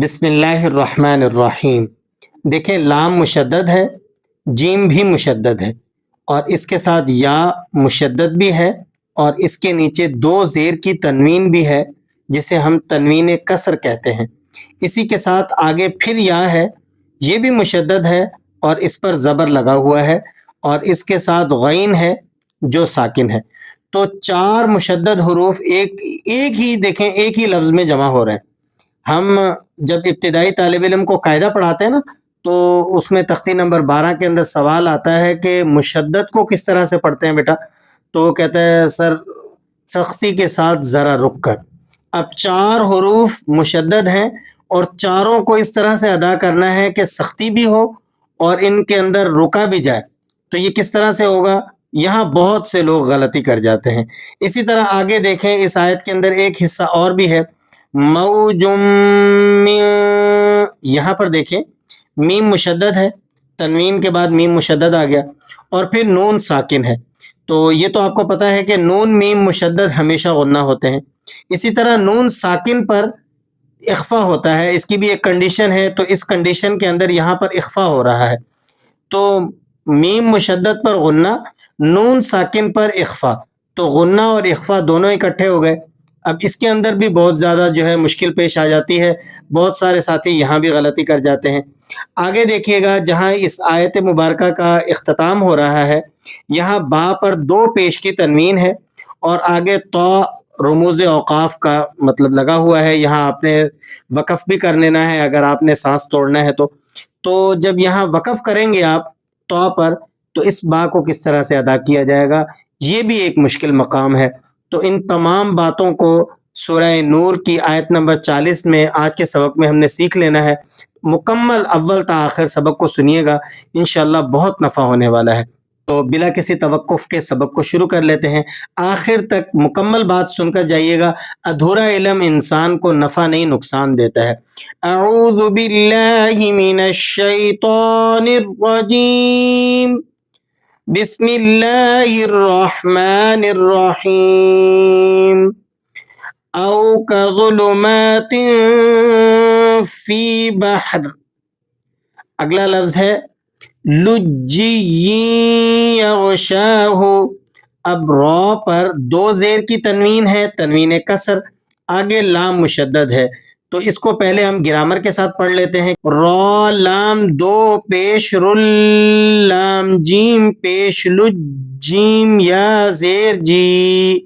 بسم اللہ الرحمن الرحیم۔ دیکھیں لام مشدد ہے، جیم بھی مشدد ہے، اور اس کے ساتھ یا مشدد بھی ہے، اور اس کے نیچے دو زیر کی تنوین بھی ہے جسے ہم تنوین کسر کہتے ہیں۔ اسی کے ساتھ آگے پھر یا ہے، یہ بھی مشدد ہے اور اس پر زبر لگا ہوا ہے، اور اس کے ساتھ غین ہے جو ساکن ہے۔ تو چار مشدد حروف ایک ہی دیکھیں ایک ہی لفظ میں جمع ہو رہے ہیں۔ ہم جب ابتدائی طالب علم کو قاعدہ پڑھاتے ہیں نا، تو اس میں تختی نمبر 12 کے اندر سوال آتا ہے کہ مشدد کو کس طرح سے پڑھتے ہیں بیٹا؟ تو وہ کہتا ہے سر سختی کے ساتھ ذرا رک کر۔ اب چار حروف مشدد ہیں اور چاروں کو اس طرح سے ادا کرنا ہے کہ سختی بھی ہو اور ان کے اندر رکا بھی جائے۔ تو یہ کس طرح سے ہوگا؟ یہاں بہت سے لوگ غلطی کر جاتے ہیں۔ اسی طرح آگے دیکھیں، اس آیت کے اندر ایک حصہ اور بھی ہے، موجم من، یہاں پر دیکھیں میم مشدد ہے، تنوین کے بعد میم مشدد آ گیا، اور پھر نون ساکن ہے۔ تو یہ تو آپ کو پتہ ہے کہ نون میم مشدد ہمیشہ غنہ ہوتے ہیں۔ اسی طرح نون ساکن پر اخفا ہوتا ہے، اس کی بھی ایک کنڈیشن ہے، تو اس کنڈیشن کے اندر یہاں پر اخفا ہو رہا ہے۔ تو میم مشدد پر غنہ، نون ساکن پر اخفا، تو غنہ اور اخفا دونوں اکٹھے ہو گئے۔ اب اس کے اندر بھی بہت زیادہ مشکل پیش آ جاتی ہے، بہت سارے ساتھی یہاں بھی غلطی کر جاتے ہیں۔ آگے دیکھیے گا، جہاں اس آیت مبارکہ کا اختتام ہو رہا ہے، یہاں با پر دو پیش کی تنوین ہے، اور آگے تو رموز اوقاف کا مطلب لگا ہوا ہے۔ یہاں آپ نے وقف بھی کر لینا ہے اگر آپ نے سانس توڑنا ہے تو جب یہاں وقف کریں گے آپ تو پر، تو اس با کو کس طرح سے ادا کیا جائے گا، یہ بھی ایک مشکل مقام ہے۔ تو ان تمام باتوں کو سورہ نور کی آیت نمبر 40 میں آج کے سبق میں ہم نے سیکھ لینا ہے۔ مکمل اول تا آخر سبق کو سنیے گا، انشاءاللہ بہت نفع ہونے والا ہے۔ تو بلا کسی توقف کے سبق کو شروع کر لیتے ہیں۔ آخر تک مکمل بات سن کر جائیے گا، ادھورا علم انسان کو نفع نہیں نقصان دیتا ہے۔ اعوذ باللہ من الشیطان الرجیم، بسم اللہ الرحمن الرحیم، او کظلمات فی بحر، اگلا لفظ ہے لجی یغشاہ۔ اب را پر دو زیر کی تنوین ہے، تنوین کسر، آگے لام مشدد ہے، تو اس کو پہلے ہم گرامر کے ساتھ پڑھ لیتے ہیں۔ را لام دو پیش رل، لام جیم پیش لج، جیم یا زیر جی،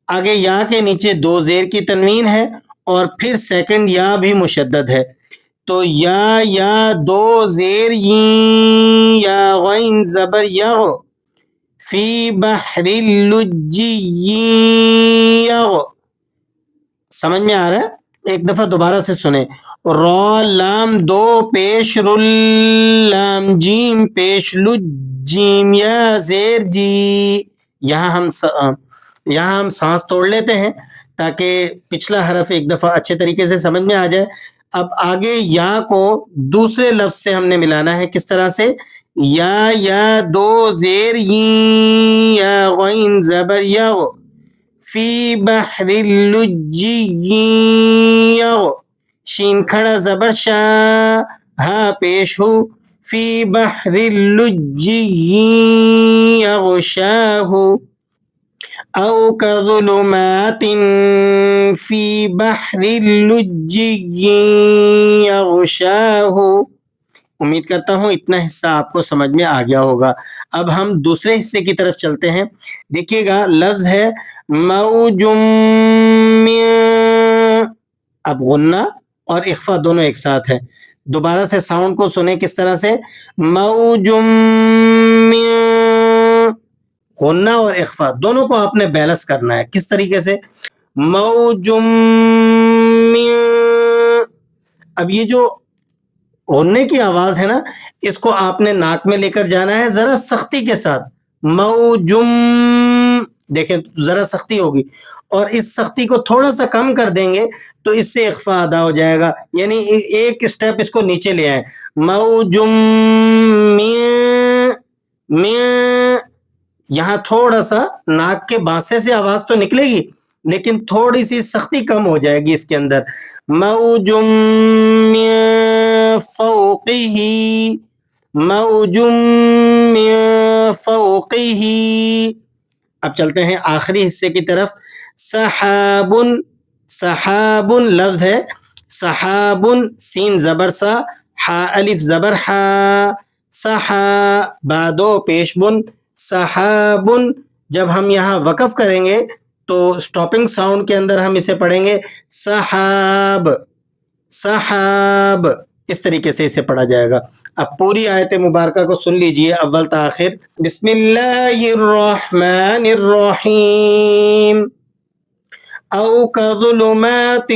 آگے یا کے نیچے دو زیر کی تنوین ہے، اور پھر سیکنڈ یا بھی مشدد ہے، تو یا دو زیر ین، یا غین زبر یغ، فی بحر اللجی یغ، سمجھ میں آ رہا ہے؟ ایک دفعہ دوبارہ سے سنیں، را لام دو پیش رل، لام جیم پیش لج، جیم یا زیر جی، یہاں ہم سانس توڑ لیتے ہیں تاکہ پچھلا حرف ایک دفعہ اچھے طریقے سے سمجھ میں آ جائے۔ اب آگے یا کو دوسرے لفظ سے ہم نے ملانا ہے، کس طرح سے؟ یا دو زیر ین، یا غین زبر یغ، فی بحر اللجی یغ، شین کھڑا زبر شا، ہا پیش ہو، فی بحر اللجی یغشاہ، او کظلمات فی بحر اللجی یغشاہ۔ امید کرتا ہوں اتنا حصہ آپ کو سمجھ میں آ گیا ہوگا۔ اب ہم دوسرے حصے کی طرف چلتے ہیں۔ دیکھیے گا، لفظ ہے موجم من، اب غنہ اور اخفا دونوں ایک ساتھ ہیں۔ دوبارہ سے ساؤنڈ کو سنیں کس طرح سے، موجم من، غنہ اور اخفا دونوں کو آپ نے بیلنس کرنا ہے۔ کس طریقے سے؟ موجم من، اب یہ جو غنے کی آواز ہے نا، اس کو آپ نے ناک میں لے کر جانا ہے ذرا سختی کے ساتھ، موجم، دیکھیں ذرا سختی ہوگی، اور اس سختی کو تھوڑا سا کم کر دیں گے تو اس سے اخفا ادا ہو جائے گا، یعنی ایک سٹیپ اس کو نیچے لے آئیں، موجم میں، یہاں تھوڑا سا ناک کے بانسے سے آواز تو نکلے گی، لیکن تھوڑی سی سختی کم ہو جائے گی اس کے اندر. موجم من فوقہ، موجم من فوقہ. اب چلتے ہیں آخری حصے کی طرف. سحاب، سحاب لفظ ہے، سحاب سین زبر سا، حا الف زبر حا، سحا با دو پیش بن، سحاب. جب ہم یہاں وقف کریں گے تو سٹاپنگ ساؤنڈ کے اندر ہم اسے پڑھیں گے سحاب، سحاب. اس طریقے سے اسے پڑھا جائے گا. اب پوری آیت مبارکہ کو سن لیجئے اول تا آخر. بسم اللہ الرحمن الرحیم. او كظلمات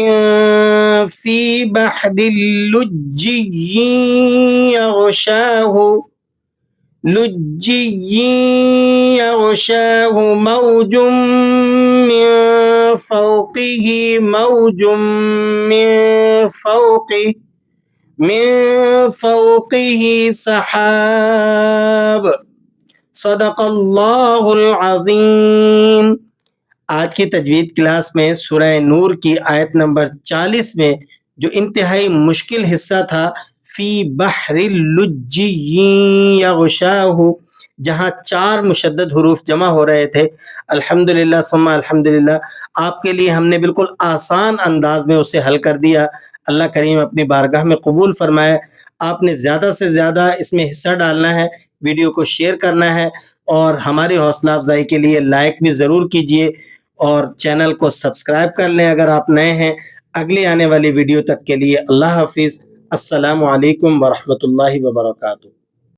في بحر لجي يغشاه موج من فوقه، موج من فوقه سحاب. صدق اللہ العظیم. آج کی تجوید کلاس میں سورہ نور کی آیت نمبر 40 میں جو انتہائی مشکل حصہ تھا فی بحر اللجی یغشاہ، جہاں 4 مشدد حروف جمع ہو رہے تھے، الحمدللہ ثم الحمدللہ آپ کے لیے ہم نے بالکل آسان انداز میں اسے حل کر دیا. اللہ کریم اپنی بارگاہ میں قبول فرمائے. آپ نے زیادہ سے زیادہ اس میں حصہ ڈالنا ہے، ویڈیو کو شیئر کرنا ہے، اور ہماری حوصلہ افزائی کے لیے لائک بھی ضرور کیجئے، اور چینل کو سبسکرائب کر لیں اگر آپ نئے ہیں. اگلی آنے والی ویڈیو تک کے لیے اللہ حافظ. السلام علیکم ورحمۃ اللہ وبرکاتہ.